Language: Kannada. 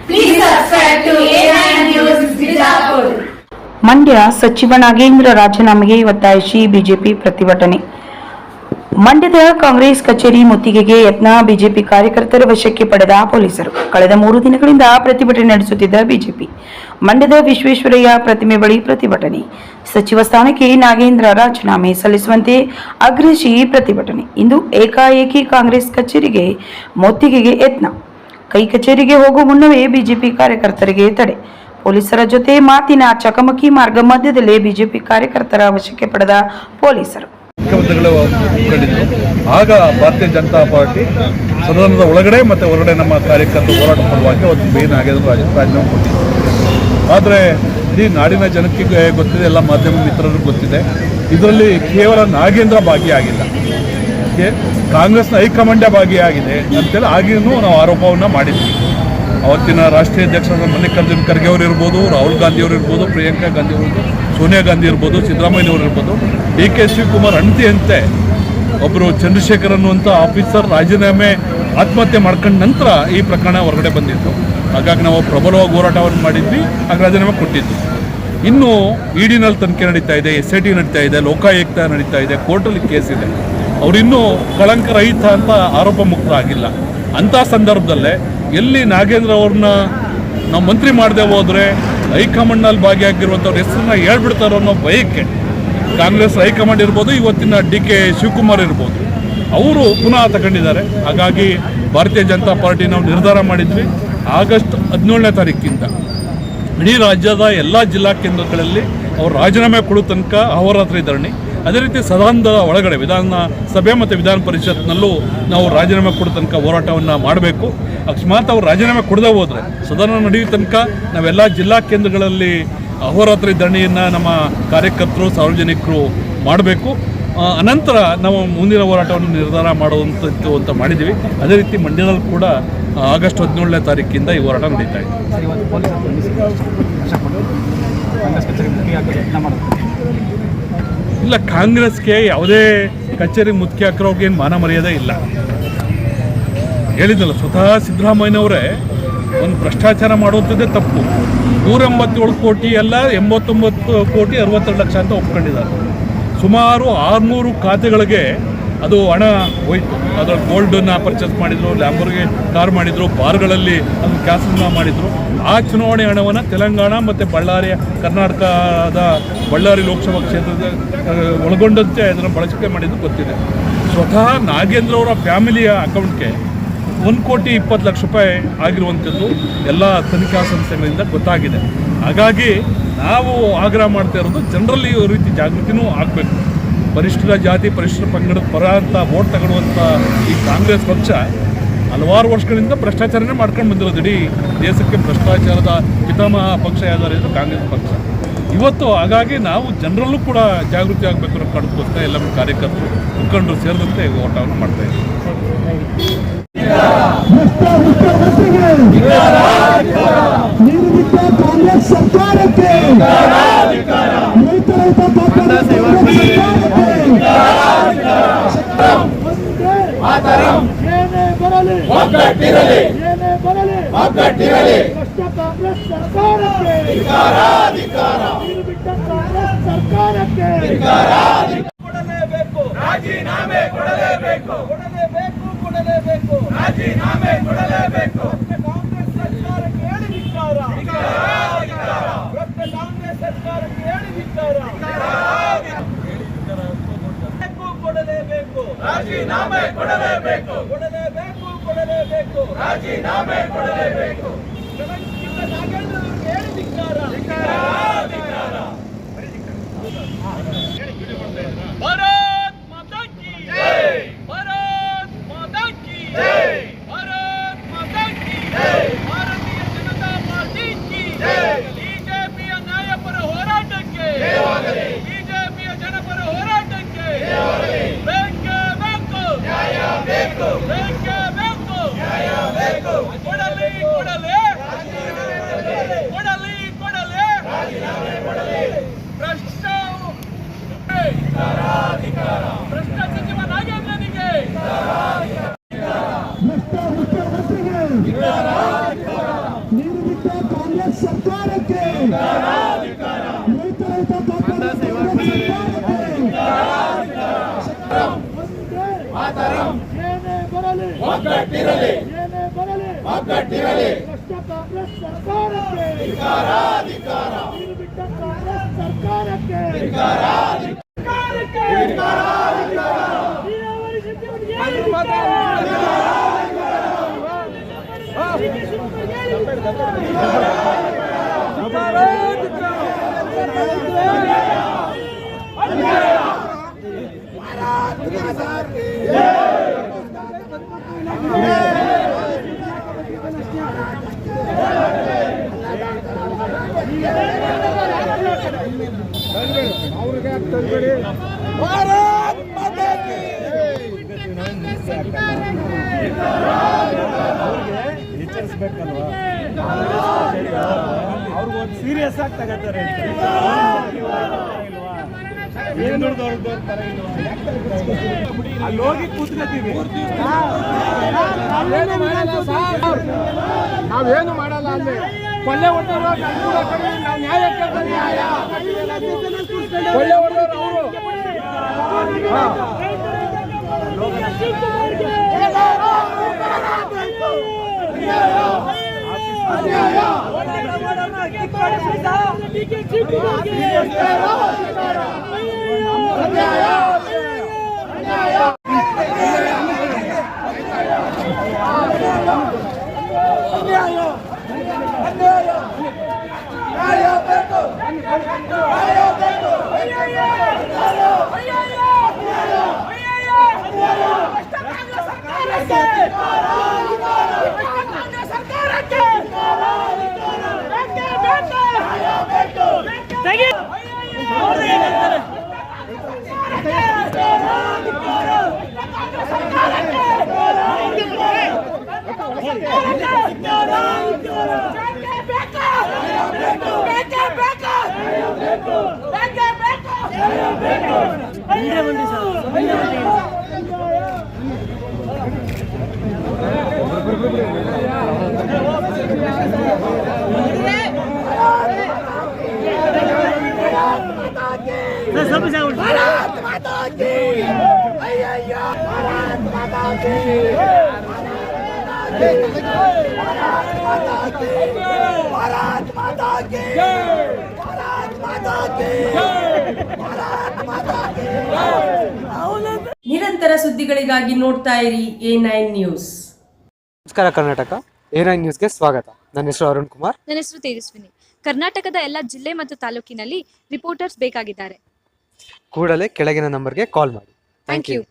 Please subscribe to A9 News Bijapur. Mandya ಸಚಿವ ನಾಗೇಂದ್ರ ರಾಜೀನಾಮೆಗೆ ಒತ್ತಾಯಿಸಿ ಬಿಜೆಪಿ ಪ್ರತಿಭಟನೆ. ಮಂಡ್ಯದ ಕಾಂಗ್ರೆಸ್ ಕಚೇರಿ ಮುತ್ತಿಗೆಗೆ ಯತ್ನ, ಬಿಜೆಪಿ ಕಾರ್ಯಕರ್ತರ ವಶಕ್ಕೆ ಪಡೆದ ಪೊಲೀಸರು. ಕಳೆದ 3 ದಿನಗಳಿಂದ ಪ್ರತಿಭಟನೆ ನಡೆಸುತ್ತಿದ್ದ ಬಿಜೆಪಿ ಮಂಡ್ಯದ ವಿಶ್ವೇಶ್ವರಯ್ಯ ಪ್ರತಿಮೆ ಬಳಿ ಪ್ರತಿಭಟನೆ. ಸಚಿವ ಸ್ಥಾನಕ್ಕೆ ನಾಗೇಂದ್ರ ರಾಜೀನಾಮೆ ಸಲ್ಲಿಸುವಂತೆ ಆಗ್ರಹಿಸಿ ಪ್ರತಿಭಟನೆ. ಇಂದು ಏಕಾಏಕಿ ಕಾಂಗ್ರೆಸ್ ಕಚೇರಿಗೆ ಮುತ್ತಿಗೆಗೆ ಯತ್ನ. ಕೈ ಕಚೇರಿಗೆ ಹೋಗುವ ಮುನ್ನವೇ ಬಿಜೆಪಿ ಕಾರ್ಯಕರ್ತರಿಗೆ ತಡೆ. ಪೊಲೀಸರ ಜೊತೆ ಮಾತಿನ ಚಕಮಕಿ. ಮಾರ್ಗ ಮಧ್ಯದಲ್ಲೇ ಬಿಜೆಪಿ ಕಾರ್ಯಕರ್ತರ ವಶಕ್ಕೆ ಪಡೆದ ಪೊಲೀಸರು. ಆಗ ಭಾರತೀಯ ಜನತಾ ಪಾರ್ಟಿ ಸದನದ ಒಳಗಡೆ ಮತ್ತು ಹೊರಗಡೆ ನಮ್ಮ ಕಾರ್ಯಕರ್ತರು ಹೋರಾಟ ಮಾಡುವಾಗ ಒಂದು ಬೇನ್ ಆಗಿದೆ, ರಾಜೀನಾಮೆ ಕೊಟ್ಟಿದೆ. ಆದರೆ ಇಡೀ ನಾಡಿನ ಜನಕ್ಕೆ ಗೊತ್ತಿದೆ, ಎಲ್ಲ ಮಾಧ್ಯಮ ಮಿತ್ರರಿಗೂ ಗೊತ್ತಿದೆ. ಇದರಲ್ಲಿ ಕೇವಲ ನಾಗೇಂದ್ರ ಭಾಗಿಯಾಗಿಲ್ಲ, ಕಾಂಗ್ರೆಸ್ನ ಹೈಕಮಾಂಡೇ ಭಾಗಿಯಾಗಿದೆ ಅಂತೇಳಿ ಆಗಿನೂ ನಾವು ಆರೋಪವನ್ನು ಮಾಡಿದ್ವಿ. ಅವತ್ತಿನ ರಾಷ್ಟ್ರೀಯ ಅಧ್ಯಕ್ಷರಾದ ಮಲ್ಲಿಕಾರ್ಜುನ್ ಖರ್ಗೆ ಅವರು ಇರ್ಬೋದು, ರಾಹುಲ್ ಗಾಂಧಿ ಅವರು ಇರ್ಬೋದು, ಪ್ರಿಯಾಂಕಾ ಗಾಂಧಿ ಅವರು, ಸೋನಿಯಾ ಗಾಂಧಿ ಇರ್ಬೋದು, ಸಿದ್ದರಾಮಯ್ಯ ಅವರು ಇರ್ಬೋದು, ಡಿ.ಕೆ. ಶಿವಕುಮಾರ್ ಅಂತೆ ಒಬ್ಬರು ಚಂದ್ರಶೇಖರ್ ಅನ್ನುವಂಥ ಆಫೀಸರ್ ರಾಜೀನಾಮೆ ಆತ್ಮಹತ್ಯೆ ಮಾಡ್ಕೊಂಡ ನಂತರ ಈ ಪ್ರಕರಣ ಹೊರಗಡೆ ಬಂದಿತ್ತು. ಹಾಗಾಗಿ ನಾವು ಪ್ರಬಲವಾಗಿ ಹೋರಾಟವನ್ನು ಮಾಡಿದ್ವಿ, ಆಗ ರಾಜೀನಾಮೆ ಕೊಟ್ಟಿದ್ವಿ. ಇನ್ನು ಇಡಿನಲ್ಲಿ ತನಿಖೆ ನಡೀತಾ ಇದೆ, SIT ನಡೀತಾ ಇದೆ, ಲೋಕಾಯುಕ್ತ ನಡೀತಾ ಇದೆ, ಕೋರ್ಟಲ್ಲಿ ಕೇಸ್ ಇದೆ. ಅವರಿನ್ನೂ ಕಳಂಕರಹಿತ ಅಂತ ಆರೋಪ ಮುಕ್ತ ಆಗಿಲ್ಲ. ಅಂಥ ಸಂದರ್ಭದಲ್ಲೇ ಎಲ್ಲಿ ನಾಗೇಂದ್ರ ಅವ್ರನ್ನ ನಾವು ಮಂತ್ರಿ ಮಾಡದೆ ಹೋದರೆ ಹೈಕಮಾಂಡ್ನಲ್ಲಿ ಭಾಗಿಯಾಗಿರುವಂಥವ್ರ ಹೆಸರನ್ನ ಹೇಳ್ಬಿಡ್ತಾರೋ ಅನ್ನೋ ಭಯಕ್ಕೆ ಕಾಂಗ್ರೆಸ್ ಹೈಕಮಾಂಡ್ ಇರ್ಬೋದು, ಇವತ್ತಿನ ಡಿ.ಕೆ. ಶಿವಕುಮಾರ್ ಇರ್ಬೋದು, ಅವರು ಪುನಃ ತಗೊಂಡಿದ್ದಾರೆ. ಹಾಗಾಗಿ ಭಾರತೀಯ ಜನತಾ ಪಾರ್ಟಿ ನಾವು ನಿರ್ಧಾರ ಮಾಡಿದ್ವಿ, ಆಗಸ್ಟ್ 17ನೇ ತಾರೀಕಿಂದ ಇಡೀ ರಾಜ್ಯದ ಎಲ್ಲ ಜಿಲ್ಲಾ ಕೇಂದ್ರಗಳಲ್ಲಿ ಅವರು ರಾಜೀನಾಮೆ ಕೊಡೋ ತನಕ ಅಹೋರಾತ್ರಿ ಧರಣಿ. ಅದೇ ರೀತಿ ಸದನದ ಒಳಗಡೆ ವಿಧಾನಸಭೆ ಮತ್ತು ವಿಧಾನ ಪರಿಷತ್ನಲ್ಲೂ ನಾವು ರಾಜೀನಾಮೆ ಕೊಡೋ ತನಕ ಹೋರಾಟವನ್ನು ಮಾಡಬೇಕು. ಅಕಸ್ಮಾತ್ ಅವರು ರಾಜೀನಾಮೆ ಕೊಡದೆ ಹೋದರೆ ಸದನ ನಡೆಯೋ ತನಕ ನಾವೆಲ್ಲ ಜಿಲ್ಲಾ ಕೇಂದ್ರಗಳಲ್ಲಿ ಅಹೋರಾತ್ರಿ ಧರಣಿಯನ್ನು ನಮ್ಮ ಕಾರ್ಯಕರ್ತರು, ಸಾರ್ವಜನಿಕರು ಮಾಡಬೇಕು. ಅನಂತರ ನಾವು ಮುಂದಿನ ಹೋರಾಟವನ್ನು ನಿರ್ಧಾರ ಮಾಡುವಂಥದ್ದು ಅಂತ ಮಾಡಿದ್ದೀವಿ. ಅದೇ ರೀತಿ ಮಂಡ್ಯದಲ್ಲಿ ಕೂಡ ಆಗಸ್ಟ್ 17ನೇ ತಾರೀಕಿಂದ ಈ ಹೋರಾಟ ನಡೀತಾ ಇದೆ. ಇಲ್ಲ, ಕಾಂಗ್ರೆಸ್ಗೆ ಯಾವುದೇ ಕಚೇರಿ ಮುತ್ತಿಗೆ ಹಾಕಿರೋಗೇನು ಮಾನ ಮರ್ಯಾದೆ ಇಲ್ಲ. ಹೇಳಿದ್ದಲ್ಲ, ಸ್ವತಃ ಸಿದ್ದರಾಮಯ್ಯನವರೇ ಒಂದು ಭ್ರಷ್ಟಾಚಾರ ಮಾಡುವಂಥದ್ದೇ ತಪ್ಪು. 187 ಕೋಟಿ ಅಲ್ಲ, 89 ಕೋಟಿ 62 ಲಕ್ಷ ಅಂತ ಒಪ್ಕೊಂಡಿದ್ದಾರೆ. ಸುಮಾರು 600 ಖಾತೆಗಳಿಗೆ ಅದು ಹಣ ಹೋಯಿತು. ಅದರಲ್ಲಿ ಗೋಲ್ಡನ್ನು ಪರ್ಚೇಸ್ ಮಾಡಿದರು, ಲ್ಯಾಂಬೋರ್ಗೆ ಕಾರ್ ಮಾಡಿದರು, ಬಾರ್ಗಳಲ್ಲಿ ಅದನ್ನು ಕ್ಯಾಸನ್ನ ಮಾಡಿದರು. ಆ ಚುನಾವಣೆ ಹಣವನ್ನು ತೆಲಂಗಾಣ ಮತ್ತು ಕರ್ನಾಟಕದ ಬಳ್ಳಾರಿ ಲೋಕಸಭಾ ಕ್ಷೇತ್ರದ ಒಳಗೊಂಡಂತೆ ಅದನ್ನು ಬಳಕೆ ಮಾಡಿದ್ದು ಗೊತ್ತಿದೆ. ಸ್ವತಃ ನಾಗೇಂದ್ರ ಅವರ ಫ್ಯಾಮಿಲಿಯ ಅಕೌಂಟ್ಗೆ 1,20,00,000 ಆಗಿರುವಂಥದ್ದು ಎಲ್ಲ ತನಿಖಾ ಸಂಸ್ಥೆಗಳಿಂದ ಗೊತ್ತಾಗಿದೆ. ಹಾಗಾಗಿ ನಾವು ಆಗ್ರಹ ಮಾಡ್ತಾ ಇರೋದು ಜನರಲ್ಲಿ ಈ ರೀತಿ ಜಾಗೃತಿನೂ ಆಗಬೇಕು. ಪರಿಶಿಷ್ಟ ಜಾತಿ, ಪರಿಶಿಷ್ಟ ಪಂಗಡದ ಪರ ಅಂತ ವೋಟ್ ತಗೊಳ್ಳುವಂಥ ಈ ಕಾಂಗ್ರೆಸ್ ಪಕ್ಷ ಹಲವಾರು ವರ್ಷಗಳಿಂದ ಭ್ರಷ್ಟಾಚಾರನೇ ಮಾಡ್ಕೊಂಡು ಬಂದಿರೋದು. ಇಡೀ ದೇಶಕ್ಕೆ ಭ್ರಷ್ಟಾಚಾರದ ಪಿತಾಮಹ ಪಕ್ಷ ಯಾವ್ದಾದ್ರು ಕಾಂಗ್ರೆಸ್ ಪಕ್ಷ ಇವತ್ತು. ಹಾಗಾಗಿ ನಾವು ಜನರಲ್ಲೂ ಕೂಡ ಜಾಗೃತಿ ಆಗಬೇಕು ಅನ್ನೋ ಕಾರಣಕ್ಕೋಸ್ಕರ ಎಲ್ಲ ಕಾರ್ಯಕರ್ತರು, ಮುಖಂಡರು ಸೇರಿದಂತೆ ಹೋರಾಟವನ್ನು ಮಾಡ್ತಾ ಇದ್ದೀವಿ. ಕಾಂಗ್ರೆಸ್ ಸರ್ಕಾರಕ್ಕೆ ರಾಜೀನಾಮೆ ಕೊಡಲೇಬೇಕು, ರಾಜೀನಾಮೆ ಕೊಡಲೇಬೇಕು. ಕಾಂಗ್ರೆಸ್ ಸರ್ಕಾರಕ್ಕೆ ಹೇಳಿ ಧಿಕ್ಕಾರ, ಕಾಂಗ್ರೆಸ್ ಸರ್ಕಾರಕ್ಕೆ ಹೇಳಿ ಧಿಕ್ಕಾರ. ಕೊಡಲೇಬೇಕು, ರಾಜೀನಾಮೆ ಕೊಡಲೇಬೇಕು, ರಾಜೀನಾಮೆ ಕೊಡಲೇಬೇಕು. ನಾಗೇಂದ್ರ ಅವರಿಗೆ ಹೇಳಿ ಧಿಕ್ಕಾರ. ಭಾರತ್ ಮಾತಾ ಕಿ ಜೈ, ಭಾರತ್ ಮಾತಾ ಕಿ ಜೈ, ಭಾರತ್ ಮಾತಾ ಕಿ ಜೈ, ಭಾರತೀಯ ಜನತಾ ಪಾರ್ಟಿ ಕಿ ಜೈ. ಬಿಜೆಪಿಯ ನ್ಯಾಯಪರ ಹೋರಾಟಕ್ಕೆ ಜಯವಾಗಲಿ, ಬಿಜೆಪಿಯ ಜನಪರ ಹೋರಾಟಕ್ಕೆ ಜಯವಾಗಲಿ. ಬೇಕೇ ಬೇಕು ನ್ಯಾಯ, ಬೇಕು ಬೇಕೇ ಬೇಕು ನ್ಯಾಯ, ಬೇಕು. ಕೊಡಲಿ ಕೊಡಲಿ ಕೊಡಲಿ ಕೊಡಲಿ ರಾಜೀನಾಮೆ ಕೊಡಲಿ. ಏನೇ ಬರಲಿ ಭ್ರಷ್ಟ ಕಾಂಗ್ರೆಸ್ ಸರ್ಕಾರಕ್ಕೆ ನೀರು ಬಿಟ್ಟ ಕಾಂಗ್ರೆಸ್ ಸರ್ಕಾರಕ್ಕೆ ನೀರಾವರಿ ಭಾರತ್ ಮಾತಾ ಕಿ ಎಚ್ಚರಿಸಬೇಕಲ್ವಾ ಅವ್ರಿಗೆ ಒಂದು ಸೀರಿಯಸ್ ಆಗಿ ತಗೋತಾರೆ ಏನು ನೋಡಿದವ್ರದ್ದು ತರ ಇಲ್ವಾ ಅಲ್ಲಿ ಹೋಗಿ ಕೂತ್ಕೊತೀವಿ ನಾವೇನು ಮಾಡಲ್ಲ ಅಲ್ಲಿ ಕೊಳ್ಳೆ ಹೊಡೆದವರು ನಾವು ನ್ಯಾಯ ಕೊಳ್ಳೆ ಹೊಡೆದವರು भारत माता की अय्या भारत माता की भारत माता की भारत माता की भारत माता की भारत माता की ನಿರಂತರ ಸುದ್ದಿಗಳಿಗಾಗಿ ನೋಡ್ತಾ ಇರಿ A9 ನ್ಯೂಸ್. ನಮಸ್ಕಾರ ಕರ್ನಾಟಕ, A9 ನ್ಯೂಸ್ಗೆ ಸ್ವಾಗತ. ನನ್ನ ಹೆಸರು ಅರುಣ್ ಕುಮಾರ್. ನನ್ನ ಹೆಸರು ತೇಜಸ್ವಿನಿ. ಕರ್ನಾಟಕದ ಎಲ್ಲ ಜಿಲ್ಲೆ ಮತ್ತು ತಾಲೂಕಿನಲ್ಲಿ ರಿಪೋರ್ಟರ್ಸ್ ಬೇಕಾಗಿದ್ದಾರೆ. ಕೂಡಲೇ ಕೆಳಗಿನ ನಂಬರ್ಗೆ ಕಾಲ್ ಮಾಡಿ. Thank you.